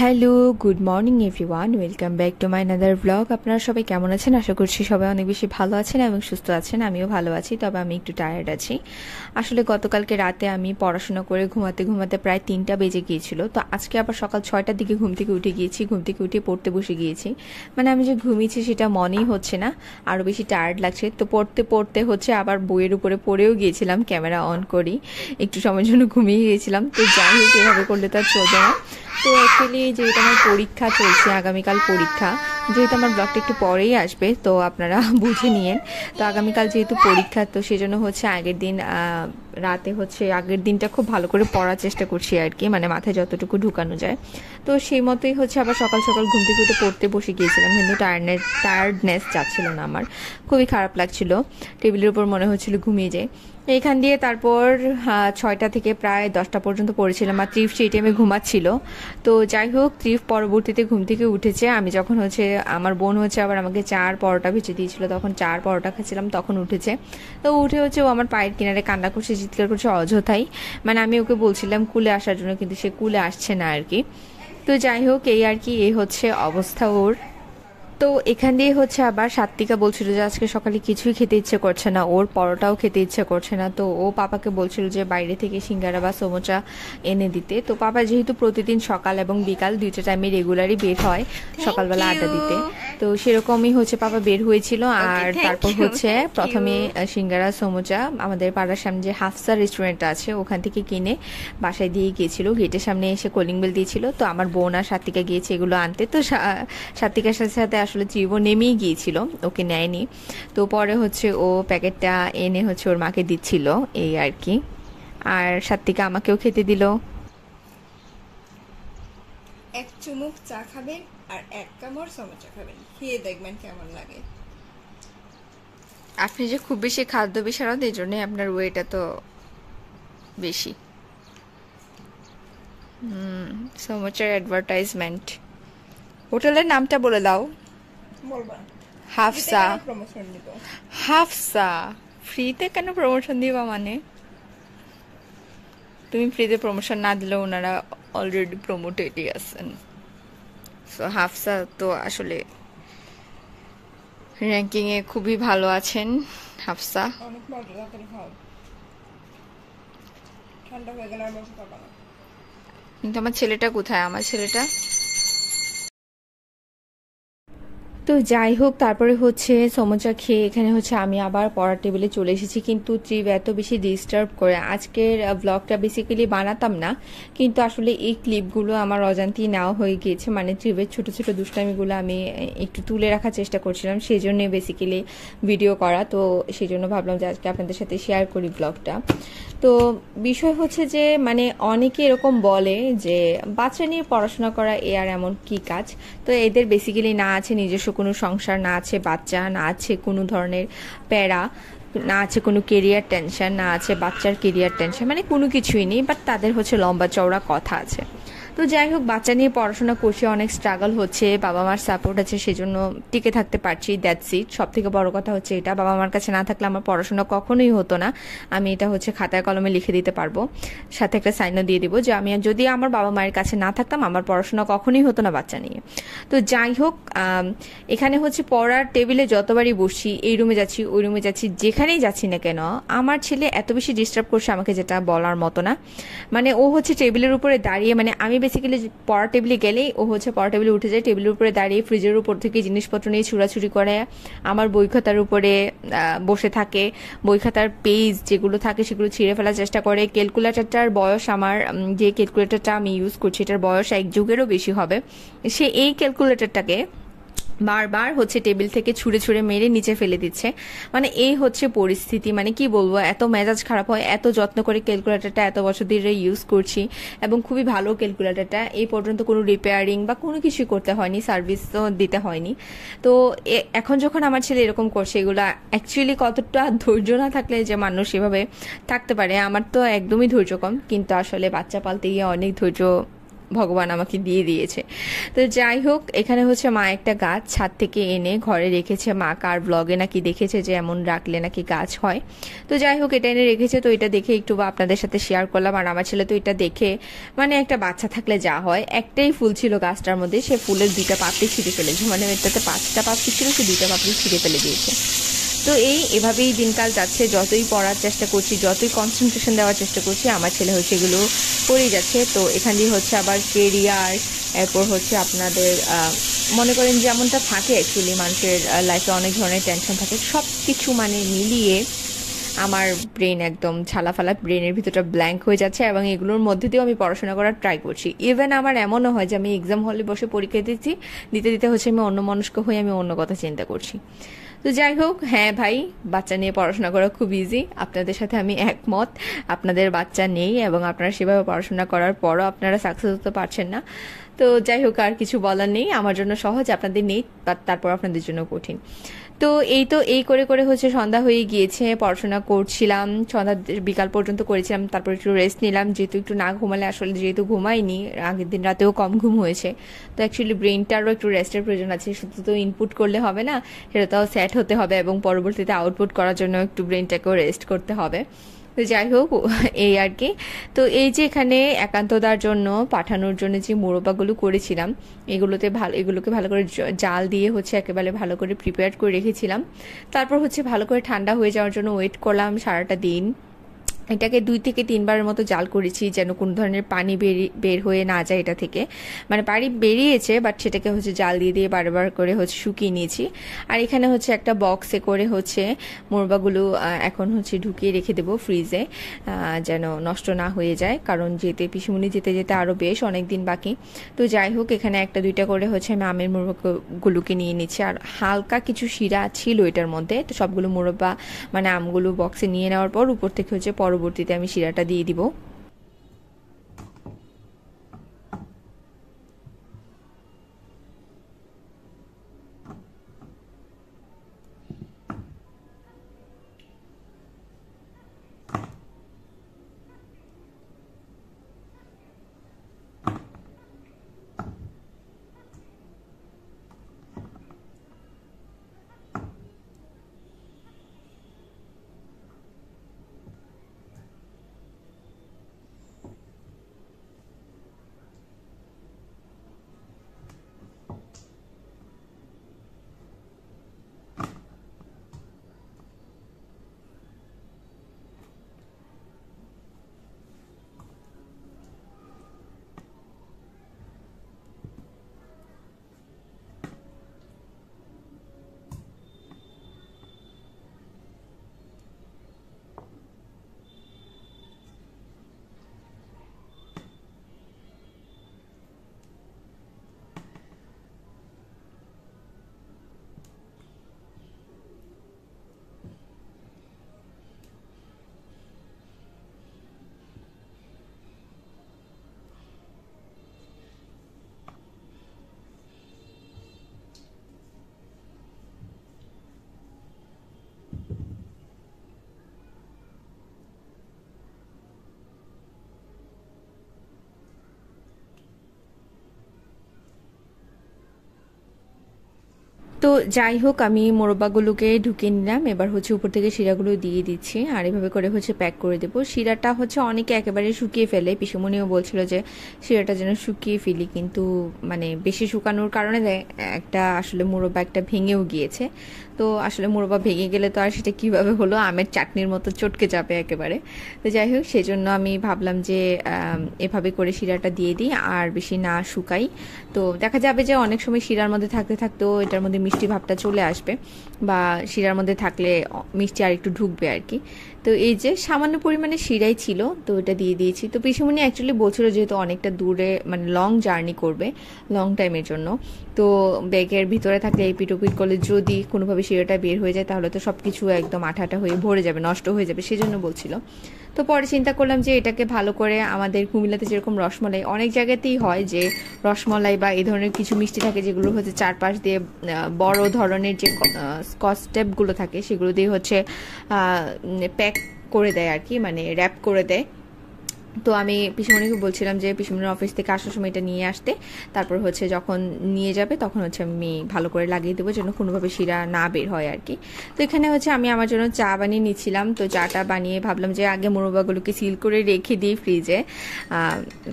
Hello, good morning everyone, welcome back to my another blog. আপনারা সবাই কেমন আছেন? আশা করছি সবাই অনেক বেশি ভালো আছেন এবং সুস্থ আছেন। আমিও ভালো আছি, তবে আমি একটু টায়ার্ড আছি। আসলে গতকালকে রাতে আমি পড়াশোনা করে ঘুমাতে ঘুমাতে প্রায় 3টা বেজে গিয়েছিল। তো আজকে আবার সকাল 6টার দিকে ঘুম থেকে উঠে গিয়েছি, ঘুম থেকে উঠে পড়তে বসে গিয়েছি। মানে আমি যে ঘুমিয়েছি সেটা মনেই হচ্ছে না, আরও বেশি টায়ার্ড লাগছে। তো পড়তে পড়তে হচ্ছে আবার বইয়ের উপরে পড়েও গিয়েছিলাম, ক্যামেরা অন করি, একটু সময়ের জন্য ঘুমিয়ে গিয়েছিলাম। তো যাই হোক, এভাবে করলে তো আর চলবে না। তো অ্যাকচুয়ালি যেহেতু আমার পরীক্ষা চলছে, আগামীকাল পরীক্ষা, যেহেতু আমার ব্লগটা একটু পরেই আসবে তো আপনারা বুঝে নিয়েন। তো আগামীকাল যেহেতু পরীক্ষা, তো সেজন্য হচ্ছে আগের দিন রাতে হচ্ছে আগের দিনটা খুব ভালো করে পড়ার চেষ্টা করছি আর কি, মানে মাথায় যতটুকু ঢুকানো যায়। তো সেই মতোই হচ্ছে আবার সকাল সকাল ঘুম থেকে উঠে পড়তে বসে গিয়েছিলাম, কিন্তু টায়ার্ডনেস যাচ্ছিল না, আমার খুবই খারাপ লাগছিল। টেবিলের উপর মনে হচ্ছিল ঘুমিয়ে যায়। এইখান দিয়ে তারপর 6টা থেকে প্রায় 10টা পর্যন্ত পড়েছিলাম, আর ত্রিফ সেই টাইমে ঘুমাচ্ছিল। তো যাই হোক, ত্রিফ পরবর্তীতে ঘুম থেকে উঠেছে। আমি যখন হচ্ছে আমার বোন হচ্ছে আবার আমাকে চার পরোটা ভেজে দিয়েছিল, তখন চার পরোটা খাচ্ছিলাম, তখন উঠেছে। তো উঠে হচ্ছে ও আমার পায়ের কিনারে কান্না করছে, চিৎকার করছে অযথাই। মানে আমি ওকে বলছিলাম কুলে আসার জন্য, কিন্তু সে কুলে আসছে না আর কি। তো যাই হোক, এই আর কি, এই হচ্ছে অবস্থা ওর। তো এখান দিয়ে হচ্ছে আবার সাত্বিকা বলছিল যে আজকে সকালে কিছুই খেতে ইচ্ছে করছে না, ওর পরোটাও খেতে ইচ্ছে করছে না। তো ও পাপাকে বলছিল যে বাইরে থেকে সিঙ্গারা বা সমোচা এনে দিতে। তো পাপা যেহেতু প্রতিদিন সকাল এবং বিকাল দুইটা টাইমে রেগুলারই বের হয় সকালবেলা আড্ডা দিতে, তো সেরকমই হচ্ছে পাপা বের হয়েছিল। আর তারপর হচ্ছে প্রথমে সিঙ্গারা সমোচা আমাদের পাড়ার সামনে যে হাফসা রেস্টুরেন্ট আছে ওখান থেকে কিনে বাসায় দিয়ে গিয়েছিল। গেটের সামনে এসে কলিং বেল দিয়েছিল। তো আমার বোন আর সাত্বিকা গিয়েছে এগুলো আনতে। তো সাত্বিকার সাথে সাথে আসলে ত্রিভুব নেমেই গিয়েছিল, ওকে নেয়নি। তো পরে হচ্ছে ও প্যাকেটটা এনে হচ্ছে ওর মাকে দিচ্ছিল, এই আর কি। আর সাত্বিকা আমাকেও খেতে দিল। এক চুমুক চা খাবেন আর এক কামড় সমোচা খাবেন, খেয়ে দেখবেন কেমন লাগে। আপনি যে খুব বেশি খাদ্য বিশারদ, এই জন্যই আপনার ওয়েট এত বেশি। সমোচার অ্যাডভার্টাইজমেন্ট। হোটেলের নামটা বলে দাও। বলবা হাফসা। প্রমোশন দিব। হাফসা ফ্রিতে কেন প্রমোশন দিবা? মানে তুমি ফ্রিতে প্রমোশন না দিলেও ওনারা অলরেডি প্রমোটেডই আছেন। সো হাফসা তো আসলে র্যাঙ্কিংয়ে খুবই ভালো আছেন হাফসা। অনেক মজা, তাড়াতাড়ি খাও, ঠান্ডা হয়ে গেলে আর মজা পাবা না। কিন্তু আমার ছেলেটা কোথায়? আমার ছেলেটা। তো যাই হোক, তারপরে হচ্ছে সমোচা খেয়ে এখানে হচ্ছে আমি আবার পড়ার টেবিলে চলে এসেছি। কিন্তু ত্রিব এত বেশি ডিস্টার্ব করে, আজকের ব্লগটা বেসিক্যালি বানাতাম না, কিন্তু আসলে এই ক্লিপগুলো আমার অজান্তেই নেওয়া হয়ে গিয়েছে। মানে ত্রিবের ছোট ছোট দুষ্টামিগুলো আমি একটু তুলে রাখার চেষ্টা করছিলাম, সেই জন্যে বেসিক্যালি ভিডিও করা। তো সেই জন্য ভাবলাম যে আজকে আপনাদের সাথে শেয়ার করি ব্লগটা। তো বিষয় হচ্ছে যে মানে অনেকে এরকম বলে যে বাচ্চা নিয়ে পড়াশোনা করা এ আর এমন কি কাজ। তো এদের বেসিক্যালি না আছে নিজস্ব কোনো সংসার, না আছে বাচ্চা, না আছে কোনো ধরনের প্যারা, না আছে কোনো কেরিয়ার টেনশন, না আছে বাচ্চার কেরিয়ার টেনশন, মানে কোনো কিছুই নেই। বাট তাদের হচ্ছে লম্বা চওড়া কথা আছে। তো যাই হোক, বাচ্চা নিয়ে পড়াশোনা করছি, অনেক স্ট্রাগল হচ্ছে, বাবা মার সাপোর্ট আছে, সেজন্য টিকে থাকতে পারছি, দ্যাটস ইট। সব থেকে বড় কথা হচ্ছে এটা, বাবা মার কাছে না থাকলে আমার পড়াশোনা কখনোই হতো না। আমি এটা হচ্ছে খাতায় কলমে লিখে দিতে পারবো, সাথে একটা সাইনও দিয়ে দিব যে আমি যদি আমার বাবা মায়ের কাছে না থাকতাম আমার পড়াশোনা কখনোই হতো না বাচ্চা নিয়ে। তো যাই হোক, এখানে হচ্ছে পড়ার টেবিলে যতবারই বসছি, এই রুমে যাচ্ছি ওই রুমে যাচ্ছি, যেখানেই যাচ্ছি না কেন আমার ছেলে এত বেশি ডিস্টার্ব করছে আমাকে, যেটা বলার মতো না। মানে ও হচ্ছে টেবিলের উপরে দাঁড়িয়ে, মানে আমি বেসিক্যালি পড়ার টেবিলে গেলেই ও হচ্ছে পড়ার টেবিলে উঠে যায়, টেবিলের উপরে দাঁড়িয়ে ফ্রিজের উপর থেকে জিনিসপত্র নিয়ে ছুড়াছুড়ি করে, আমার বই খাতার উপরে বসে থাকে, বই খাতার পেজ যেগুলো থাকে সেগুলো ছিঁড়ে ফেলার চেষ্টা করে। ক্যালকুলেটরটার বয়স, আমার যে ক্যালকুলেটরটা আমি ইউজ করছি এটার বয়স 1 যুগেরও বেশি হবে। সে এই ক্যালকুলেটরটাকে বারবার হচ্ছে টেবিল থেকে ছুঁড়ে ছুঁড়ে মেরে নিচে ফেলে দিচ্ছে। মানে এই হচ্ছে পরিস্থিতি। মানে কি বলবো, এত মেজাজ খারাপ হয়। এত যত্ন করে ক্যালকুলেটরটা এত বছর ধরে ইউজ করছি এবং খুবই ভালো ক্যালকুলেটরটা, এই পর্যন্ত কোনো রিপেয়ারিং বা কোনো কিছুই করতে হয়নি, সার্ভিস তো দিতে হয়নি। তো এখন যখন আমার ছেলে এরকম করছে, এগুলো অ্যাকচুয়ালি কতটা ধৈর্য না থাকলে যে মানুষ এভাবে থাকতে পারে। আমার তো একদমই ধৈর্য কম, কিন্তু আসলে বাচ্চা পালতে গিয়ে অনেক ধৈর্য ভগবান আমাকে দিয়ে দিয়েছে। তো যাই হোক, এখানে হচ্ছে মা একটা গাছ ছাদ থেকে এনে ঘরে রেখেছে। মা কার ব্লগে নাকি দেখেছে যে এমন রাখলে নাকি গাছ হয়। তো যাই হোক, এটা এনে রেখেছে। তো এটা দেখে একটু আপনাদের সাথে শেয়ার করলাম। আর আমার ছেলে তো এটা দেখে মানে একটা বাচ্চা থাকলে যা হয়, একটাই ফুল ছিল গাছটার মধ্যে, সে ফুলের 2টা পাপড়ি ছিঁড়ে ফেলেছে। মানে এটাতে 5টা পাপড়ি ছিল, সে 2টা পাপড়ি ছিঁড়ে ফেলে দিয়েছে। তো এভাবেই দিনকাল যাচ্ছে। যতই পড়ার চেষ্টা করছি, যতই কনসেন্ট্রেশন দেওয়ার চেষ্টা করছি, আমার ছেলে হচ্ছে এগুলো করেই যাচ্ছে। তো এখান দিয়ে হচ্ছে আবার কেরিয়ার, এরপর হচ্ছে আপনাদের মনে করেন যেমনটা থাকে অ্যাকচুয়ালি মানুষের লাইফে অনেক ধরনের টেনশন থাকে, সব কিছু মানে মিলিয়ে আমার ব্রেন একদম ছালাফালা, ব্রেনের ভিতরটা ব্ল্যাঙ্ক হয়ে যাচ্ছে। এবং এগুলোর মধ্যে দিয়েও আমি পড়াশোনা করার ট্রাই করছি। ইভেন আমার এমনও হয় যে আমি এক্সাম হলে বসে পরীক্ষা দিতে দিতে হচ্ছে আমি অন্যমনস্ক হয়ে আমি অন্য কথা চিন্তা করছি। তো যাই হোক, হ্যাঁ ভাই, বাচ্চা নিয়ে পড়াশোনা করা খুব ইজি, আপনাদের সাথে আমি একমত। আপনাদের বাচ্চা নেই এবং আপনারা সেভাবে পড়াশোনা করার পরও আপনারা সাকসেস হতে পারছেন না। তো যাই হোক, আর কিছু বলার নেই। আমার জন্য সহজ, আপনাদের নেই, তারপর আপনাদের জন্য কঠিন। তো এই করে করে হচ্ছে সন্ধ্যা হয়ে গিয়েছে, পড়াশোনা করছিলাম সন্ধ্যা বিকাল পর্যন্ত করেছিলাম। তারপর একটু রেস্ট নিলাম, যেহেতু একটু না ঘুমালে আসলে, যেহেতু ঘুমাইনি আগের দিন রাতেও কম ঘুম হয়েছে, তো অ্যাকচুয়ালি ব্রেনটারও একটু রেস্টের প্রয়োজন আছে। শুধু তো ইনপুট করলে হবে না, সেটাতেও সেট হতে হবে এবং পরবর্তীতে আউটপুট করার জন্য একটু ব্রেনটাকেও রেস্ট করতে হবে। তো যাই হোক, এই আর কি। তো এই যে এখানে একান্ততার জন্য পাঠানোর জন্য যে মোরব্বাগুলো করেছিলাম, এগুলোকে ভালো করে জাল দিয়ে হচ্ছে একেবারে ভালো করে প্রিপেয়ার করে রেখেছিলাম। তারপর হচ্ছে ভালো করে ঠান্ডা হয়ে যাওয়ার জন্য ওয়েট করলাম সারাটা দিন। এটাকে 2 থেকে 3 বারের মতো জাল করেছি, যেন কোনো ধরনের পানি বের হয়ে না যায় এটা থেকে। মানে পানি বেরিয়েছে, বাট সেটাকে হচ্ছে জাল দিয়ে দিয়ে বারবার করে হচ্ছে শুকিয়ে নিয়েছি। আর এখানে হচ্ছে একটা বক্সে করে হচ্ছে মোরবাগুলো এখন হচ্ছে ঢুকিয়ে রেখে দেবো ফ্রিজে, যেন নষ্ট না হয়ে যায়, কারণ পিসিমুনি যেতে যেতে আরও বেশ অনেক দিন বাকি। তো যাই হোক, এখানে 1-2টা করে হচ্ছে আমি আমের মোরব্বাগুলোকে নিয়ে নিচ্ছি। আর হালকা কিছু শিরা ছিল এটার মধ্যে, তো সবগুলো মোরব্বা মানে আমগুলো বক্সে নিয়ে নেওয়ার পর উপর থেকে হচ্ছে পরবর্তীতে আমি শিরাটা দিয়ে দিব। তো যাই হোক, আমি মোরব্বাগুলোকে ঢুকিয়ে নিলাম। এবার হচ্ছে উপর থেকে শিরাগুলো দিয়ে দিচ্ছি, আর এভাবে করে হচ্ছে প্যাক করে দেবো। শিরাটা হচ্ছে অনেকে একেবারে শুকিয়ে ফেলে, পিসুমনিও বলছিল যে শিরাটা যেন শুকিয়ে ফেলি, কিন্তু মানে বেশি শুকানোর কারণে একটা আসলে মোরব্বা একটা ভেঙেও গিয়েছে। তো আসলে মোরব্বা ভেঙে গেলে তো আর সেটা কীভাবে হলো, আমের চাটনির মতো চটকে যাবে একেবারে। তো যাই হোক, সেজন্য আমি ভাবলাম যে এভাবে করে শিরাটা দিয়ে দিই আর বেশি না শুকাই। তো দেখা যাবে যে অনেক সময় শিরার মধ্যে থাকতে থাকতেও এটার মধ্যে মিষ্টি ভাবটা চলে আসবে, বা শিরার মধ্যে থাকলে মিষ্টি আর একটু ঢুকবে আর কি। তো এই যে সামান্য পরিমাণে শিরাই ছিল, তো এটা দিয়ে দিয়েছি। তো পিসুমনি অ্যাকচুয়ালি বলছিল যেহেতু অনেকটা দূরে মানে লং জার্নি করবে, লং টাইমের জন্য, তো ব্যাগের ভিতরে থাকলে এপিট ওপিট করলে যদি কোনোভাবে শিরাটা বের হয়ে যায় তাহলে তো সব কিছু একদম আঠা হয়ে ভরে যাবে, নষ্ট হয়ে যাবে, সেজন্য বলছিল। তো পরে চিন্তা করলাম যে এটাকে ভালো করে, আমাদের কুমিল্লাতে যেরকম রসমলাই অনেক জায়গাতেই হয়, যে রসমলাই বা এই ধরনের কিছু মিষ্টি থাকে যেগুলো হচ্ছে চারপাশ দিয়ে বড় ধরনের যে স্কচ টেপগুলো থাকে সেগুলো দিয়ে হচ্ছে প্যাক করে দেয় আর কি, মানে র্যাপ করে দেয়। তো আমি পিসিমণিকে বলছিলাম যে পিসিমণির অফিস থেকে আসার সময় এটা নিয়ে আসতে, তারপর হচ্ছে যখন নিয়ে যাবে তখন হচ্ছে আমি ভালো করে লাগিয়ে দেবো যেন কোনোভাবে শিরা না বের হয় আর কি। তো এখানে হচ্ছে আমি আমার জন্য চা বানিয়ে নিচ্ছিলাম। তো চাটা বানিয়ে ভাবলাম যে আগে মোরব্বাগুলোকে সিল করে রেখে দিই ফ্রিজে,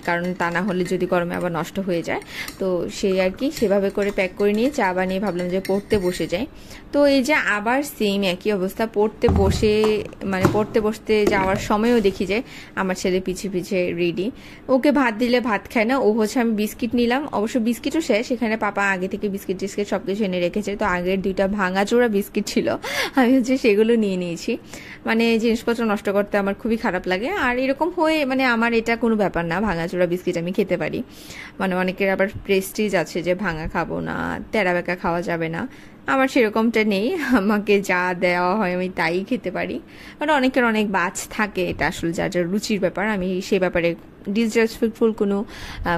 কারণ তা না হলে যদি গরমে আবার নষ্ট হয়ে যায়। তো সেই আর কি সেভাবে করে প্যাক করে নিয়ে চা বানিয়ে ভাবলাম যে পড়তে বসে যাই। তো এই যে আবার সেম একই অবস্থা, পড়তে বসতে যাওয়ার সময়ও দেখি যে আমার ছেলে পিছে পিছে রেডি। ওকে ভাত দিলে ভাত খায় না, ও হচ্ছে আমি বিস্কিট নিলাম, অবশ্য বিস্কিটও শেষ, এখানে পাপা আগে থেকে বিস্কিট টিস্কিট সবকিছু এনে রেখেছে। তো আগের 2টা ভাঙাচোরা বিস্কিট ছিল, আমি হচ্ছে সেগুলো নিয়ে নিয়েছি। মানে জিনিসপত্র নষ্ট করতে আমার খুবই খারাপ লাগে, আর এরকম হয়ে মানে আমার এটা কোনো ব্যাপার না, ভাঙাচোরা বিস্কিট আমি খেতে পারি। মানে অনেকের আবার প্রেস্টিজ আছে যে ভাঙা খাবো না, তেরা বেঁকা খাওয়া যাবে না, আমার সেরকমটা নেই। আমাকে যা দেওয়া হয় আমি তাই খেতে পারি। মানে অনেকের অনেক বাছ থাকে, এটা আসলে যার যার রুচির ব্যাপার। আমি সে ব্যাপারে ডিসরেসপেক্টফুল কোনো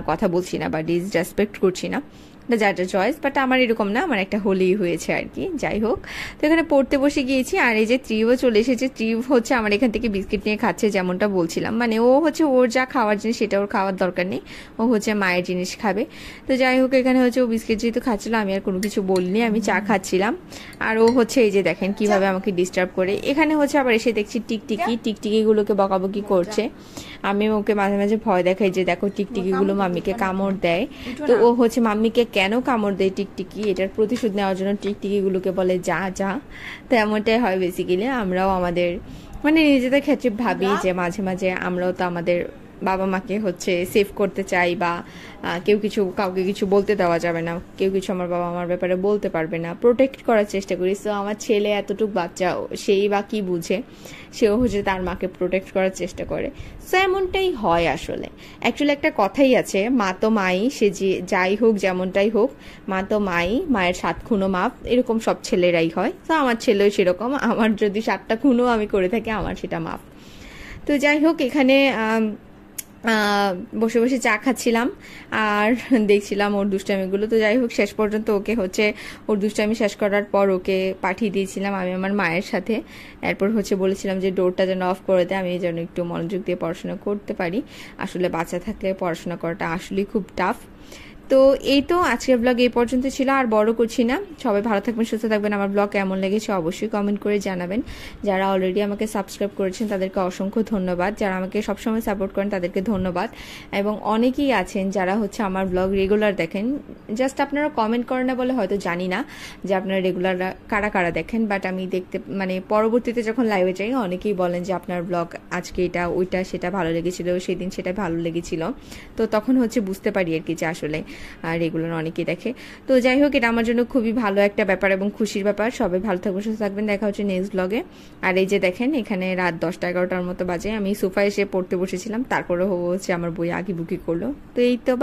কথা বলছি না বা ডিসরেসপেক্ট করছি না, এটা যার যার চয়েস। বাট আমার এরকম না, আমার একটা হোলি হয়েছে আর কি। যাই হোক, তো এখানে পড়তে বসে গিয়েছি, আর এই যে ত্রিভও চলে এসেছে। ত্রিভ হচ্ছে আমার এখান থেকে বিস্কিট নিয়ে খাচ্ছে, যেমনটা বলছিলাম। মানে ও হচ্ছে ওর যা খাওয়ার জিনিস সেটা ওর খাওয়ার দরকার নেই, ও হচ্ছে মায়ের জিনিস খাবে। তো যাই হোক, এখানে হচ্ছে ও বিস্কিট যেহেতু খাচ্ছিল আমি আর কোনো কিছু বলিনি, আমি চা খাচ্ছিলাম। আর ও হচ্ছে এই যে দেখেন কিভাবে আমাকে ডিস্টার্ব করে। এখানে হচ্ছে আবার এসে দেখছি টিকটিকিগুলোকে বকাবকি করছে। আমি ওকে মাঝে মাঝে ভয় দেখাই যে দেখো টিকটিকিগুলো মাম্মিকে কামড় দেয়। তো ও হচ্ছে মাম্মিকে কেন কামড় দেয় টিকটিকি, এটার প্রতিশোধ নেওয়ার জন্য টিকটিকিগুলোকে বলে যা যা। তো এমনটাই হয় বেসিক্যালি। আমরাও আমাদের মানে নিজেদের ক্ষেত্রে ভাবি যে মাঝে মাঝে আমরাও তো আমাদের বাবা মাকে হচ্ছে সেভ করতে চাই, বা কাউকে কিছু বলতে দেওয়া যাবে না, কেউ কিছু আমার বাবা আমার ব্যাপারে বলতে পারবে না, প্রোটেক্ট করার চেষ্টা করি। সো আমার ছেলে এতটুকু বাচ্চা, সেই বা কি বুঝে, সেও হচ্ছে তার মাকে প্রোটেক্ট করার চেষ্টা করে। সো এমনটাই হয় আসলে। অ্যাকচুয়ালি একটা কথাই আছে, মা তো মাই, সে যে যাই হোক যেমনটাই হোক, মা তো মাই, মায়ের 7 খুনও মাপ, এরকম সব ছেলেরাই হয়। তো আমার ছেলেও সেরকম, আমার যদি 7টা খুনও আমি করে থাকি আমার সেটা মাপ। তো যাই হোক, এখানে বসে বসে চা খাচ্ছিলাম আর দেখছিলাম ওর দুষ্টামিগুলো। তো যাই হোক, শেষ পর্যন্ত ওকে হচ্ছে ওর দুষ্টামি শেষ করার পর ওকে পাঠিয়ে দিয়েছিলাম আমি আমার মায়ের সাথে। এরপর হচ্ছে বলেছিলাম যে ডোরটা যেন অফ করে দেয়, আমি যেন একটু মনোযোগ দিয়ে পড়াশোনা করতে পারি। আসলে বাচ্চা থাকলে পড়াশোনা করাটা আসলেই খুব টাফ। তো এই তো আজকের ব্লগ এই পর্যন্ত ছিল, আর বড় করছি না। সবাই ভালো থাকবেন, সুস্থ থাকবেন। আমার ব্লগ কেমন লেগেছে অবশ্যই কমেন্ট করে জানাবেন। যারা অলরেডি আমাকে সাবস্ক্রাইব করেছেন তাদেরকে অসংখ্য ধন্যবাদ, যারা আমাকে সবসময় সাপোর্ট করেন তাদেরকে ধন্যবাদ। এবং অনেকেই আছেন যারা হচ্ছে আমার ব্লগ রেগুলার দেখেন, জাস্ট আপনারা কমেন্ট করেন না বলে হয়তো জানি না যে আপনারা রেগুলার কারা কারা দেখেন। বাট আমি দেখতে মানে পরবর্তীতে যখন লাইভে যাই অনেকেই বলেন যে আপনার ব্লগ আজকে এটা ওইটা সেটা ভালো লেগেছিল, সেদিন সেটা ভালো লেগেছিল। তো তখন হচ্ছে বুঝতে পারি আর কি যে আসলে রেগুলার অনেকেই দেখে। তো যাই হোক, এটা আমার জন্য খুবই ভালো একটা ব্যাপার এবং খুশির ব্যাপার। সবাই ভালো থাকবেন, সুস্থ থাকবেন, দেখা হচ্ছে নেক্সট ব্লগে। আর এই যে দেখেন, এখানে রাত 10টা-11টার মতো বাজে, আমি সোফায় এসে পড়তে বসেছিলাম, তারপরে হচ্ছে আমার বই আঁকিবুকি করলো। তো এই তো।